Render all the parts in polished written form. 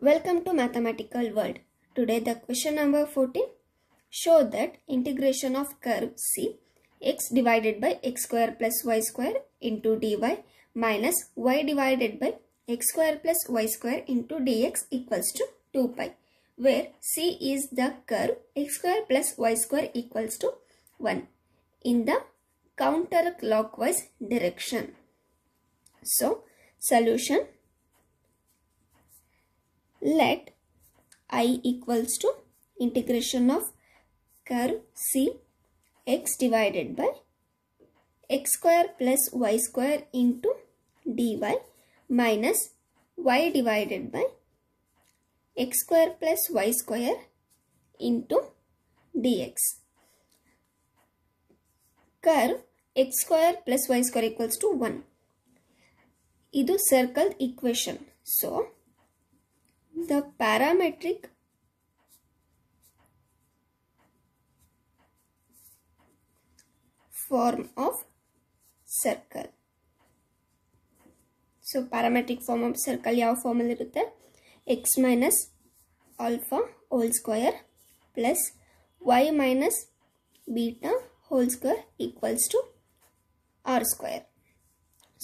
Welcome to Mathematical World. Today the question number 14. Show that integration of curve C x divided by x square plus y square into dy minus y divided by x square plus y square into dx equals to 2 pi, where C is the curve x square plus y square equals to 1 in the counterclockwise direction. So, solution. Let I equals to integration of curve C x divided by x square plus y square into dy minus y divided by x square plus y square into dx. Curve x square plus y square equals to 1. Idu circle equation. So, the parametric form of circle. So, parametric form of circle ಯಾವ form ಅಲ್ಲಿ ಇರುತ್ತೆ? X minus alpha whole square plus y minus beta whole square equals to r square.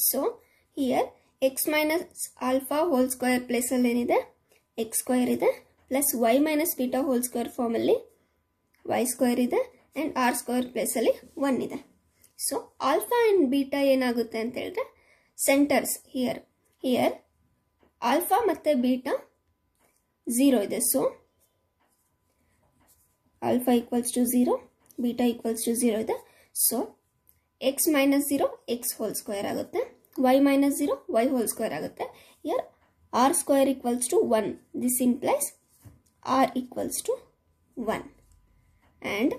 So, here x minus alpha whole square place ಅಲ್ಲಿ ಏನಿದೆ? x square ಇದೆ plus y minus beta whole square form ಅಲ್ಲಿ y square ಇದೆ and r square place ಅಲ್ಲಿ 1 ಇದೆ. So, alpha and beta ಏನಾಗುತ್ತೆ ಅಂತ ಹೇಳಿದ್ರೆ centers here alpha ಮತ್ತೆ beta 0 ಇದೆ. So, alpha equals to 0, beta equals to 0 ಇದೆ. So, x minus 0 x whole square ಆಗುತ್ತೆ, y minus 0 y whole square ಆಗುತ್ತೆ. Here r square equals to 1. This implies r equals to 1. And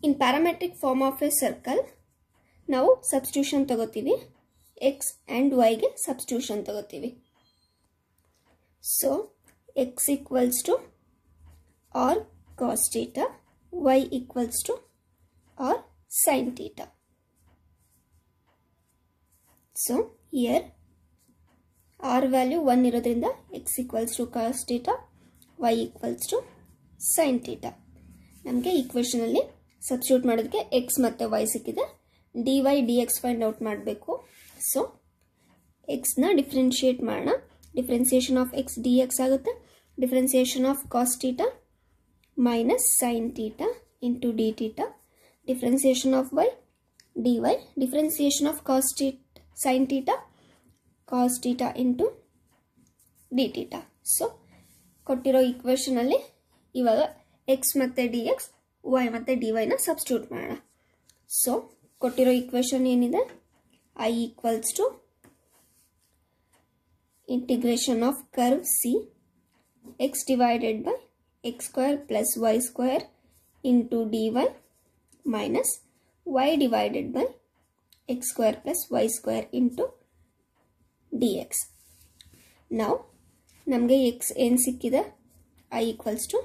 in parametric form of a circle, ನಾವು substitution ತಗೋತೀವಿ. x and y ಗೆ substitution ತಗೋತೀವಿ. So, x equals to r cos theta, y equals to r sin theta. So, here r value 1 ಇರೋದ್ರಿಂದ x equals to cos theta, y equals to sin theta. ನಮಗೆ equation ಅಲ್ಲಿ substitute ಮಾಡೋದಕ್ಕೆ x ಮತ್ತೆ y ಸಿಕ್ಕಿದೆ. dy dx find out ಮಾಡಬೇಕು. So x ನ differentiate ಮಾಡೋಣ. Differentiation of x dx ಆಗುತ್ತೆ. Differentiation of cos theta minus sin theta into d theta. Differentiation of y dy. Differentiation of cos theta sin theta cos theta into d theta. So ಕೊಟ್ಟಿರೋ equation ಅಲ್ಲಿ ಇವಾಗ x ಮತ್ತೆ dx y ಮತ್ತೆ dy ನ substitute ಮಾಡೋಣ. So ಕೊಟ್ಟಿರೋ equation ಏನಿದೆ? I equals to integration of curve C x divided by x square plus y square into dy minus y divided by x square plus y square into dx. Now, ನಮಗೆ x ಏನು ಸಿಕ್ಕಿದೆ? I equals to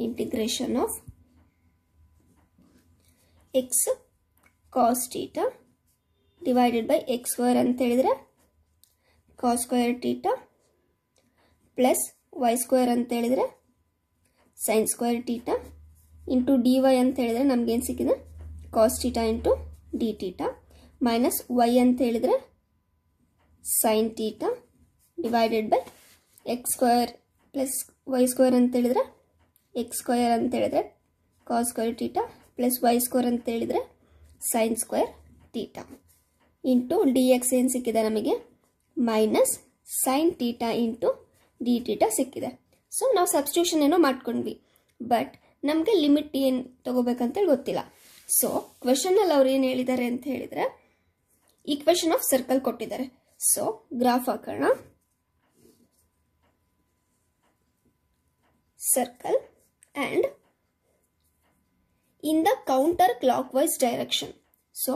integration of x cos theta divided by x square ಅಂತ ಹೇಳಿದ್ರೆ cos square theta plus y square ಅಂತ ಹೇಳಿದ್ರೆ sin square theta into dy ಅಂತ ಹೇಳಿದ್ರೆ ನಮಗೆ ಏನು ಸಿಕ್ಕಿದೆ? cos theta into d theta minus y ಅಂತ ಹೇಳಿದ್ರೆ sin theta divided by x square plus y square ಅಂತ ಹೇಳಿದ್ರೆ x square ಅಂತ ಹೇಳಿದ್ರೆ cos square theta plus y square ಅಂತ ಹೇಳಿದ್ರೆ sin square theta into dx ಏನು ಸಿಕ್ಕಿದೆ ನಮಗೆ? Minus sin theta into d theta ಸಿಕ್ಕಿದೆ. ಸೊ ನಾವು ಸಬ್ಸ್ಟಿಟ್ಯೂಷನ್ ಏನೋ ಮಾಡ್ಕೊಂಡ್ವಿ, ಬಟ್ ನಮಗೆ ಲಿಮಿಟ್ ಏನು ತಗೋಬೇಕಂತೇಳಿ ಗೊತ್ತಿಲ್ಲ. ಸೊ ಕ್ವೆಶನ್ ಅಲ್ಲಿ ಅವ್ರು ಏನು ಹೇಳಿದ್ದಾರೆ ಅಂತ ಹೇಳಿದ್ರೆ ಈಕ್ವೇಷನ್ ಆಫ್ ಸರ್ಕಲ್ ಕೊಟ್ಟಿದ್ದಾರೆ. ಸೊ ಗ್ರಾಫ್ ಹಾಕೋಣ. Circle and in the counter clockwise direction. So,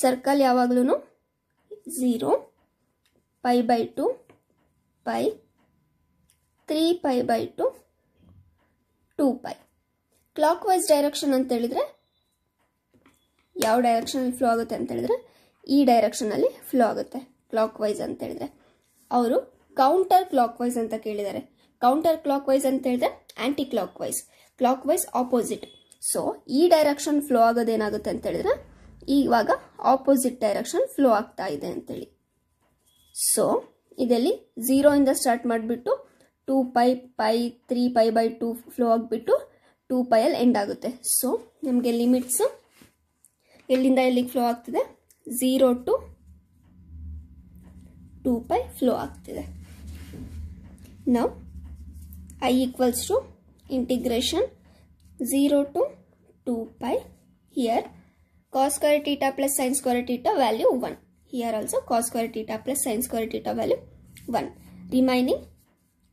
circle ಯಾವಾಗಲೂ 0, pi by 2, pi, 3 pi by 2, 2 pi. Clockwise direction ಅಂತ ಹೇಳಿದ್ರೆ ಯಾವ ಡೈರೆಕ್ಷನ್ ಅಲ್ಲಿ ಫ್ಲೋ ಆಗುತ್ತೆ ಅಂತ ಹೇಳಿದ್ರೆ ಈ ಡೈರೆಕ್ಷನ್ ಅಲ್ಲಿ ಫ್ಲೋ ಆಗುತ್ತೆ. clockwise ಅಂತ ಹೇಳಿದ್ರೆ ಅವರು ಕೌಂಟರ್ ಕ್ಲಾಕ್ ವೈಸ್ ಅಂತ ಕೇಳಿದ್ದಾರೆ. ಕೌಂಟರ್ ಕ್ಲಾಕ್ ವೈಸ್ ಅಂತ ಹೇಳಿದ್ರೆ anticlockwise opposite. So ಈ ಡೈರೆಕ್ಷನ್ ಫ್ಲೋ ಆಗೋದೇನಾಗುತ್ತೆ ಅಂತ ಹೇಳಿದ್ರೆ ಇವಾಗ ಆಪೋಸಿಟ್ ಡೈರೆಕ್ಷನ್ ಫ್ಲೋ ಆಗ್ತಾ ಇದೆ ಅಂತೇಳಿ. ಸೊ ಇದರಲ್ಲಿ 0 ಇಂದ ಸ್ಟಾರ್ಟ್ ಮಾಡಿಬಿಟ್ಟು 2π 3π/2 ಫ್ಲೋ ಆಗಿಬಿಟ್ಟು 2π ಅಲ್ಲಿ ಎಂಡ್ ಆಗುತ್ತೆ. ಸೊ ನಮಗೆ ಲಿಮಿಟ್ಸ್ ಎಲ್ಲಿಂದ ಎಲ್ಲಿಗೆ ಫ್ಲೋ ಆಗ್ತಿದೆ, 0 to 2π ಫ್ಲೋ ಆಗ್ತಿದೆ. Now I equals to integration 0 to 2π. Here cos square theta plus sin square theta value 1. Here also cos square theta plus sin square theta value 1. Remaining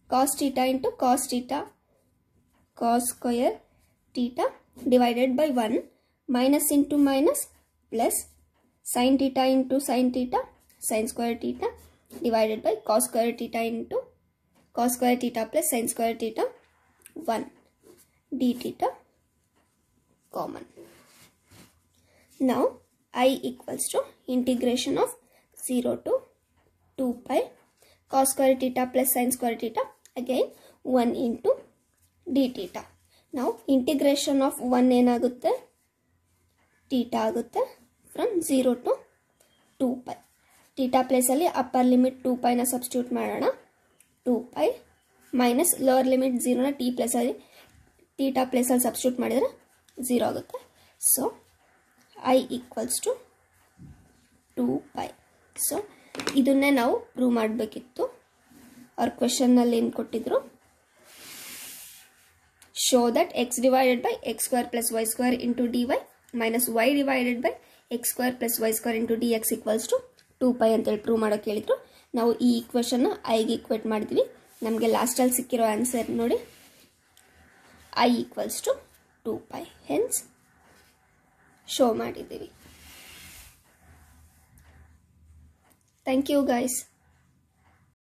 cos theta into cos square theta divided by 1, minus into minus plus sin theta into sin theta, sin square theta divided by cos square theta into cos square theta plus sin square theta 1 d theta common. Now I equals to integration of 0 to 2π cos square theta plus sin square theta, again 1 into d theta. Now integration of 1 ಏನಾಗುತ್ತೆ, theta ಆಗುತ್ತೆ from 0 to 2π. theta place ಅಲ್ಲಿ upper limit 2π ನ substitute ಮಾಡೋಣ. 2π minus lower limit 0 ನ t plus ಅಲ್ಲಿ theta place ಅಲ್ಲಿ substitute ಮಾಡಿದರೆ 0 ಆಗುತ್ತೆ. So I equals to 2π. So ಇದನ್ನೇ ನಾವು ಪ್ರೂವ್ ಮಾಡಬೇಕಿತ್ತು. ಅವ್ರ ಕ್ವೆಶನ್ನಲ್ಲಿ ಏನು ಕೊಟ್ಟಿದ್ರು, show that x divided by x square plus y square into dy minus y divided by x square plus y square into dx equals to 2π ಅಂತೇಳಿ prove ಮಾಡೋಕೆ ಹೇಳಿದ್ರು. ನಾವು ಈ ಈಕ್ವೇಷನ್ನ ಐಗೆ ಈಕ್ವೇಟ್ ಮಾಡಿದ್ವಿ. ನಮಗೆ ಲಾಸ್ಟಲ್ಲಿ ಸಿಕ್ಕಿರೋ ಆನ್ಸರ್ ನೋಡಿ, I equals to 2π. Hence show ಮಾಡಿದ್ದೀವಿ. Thank you guys.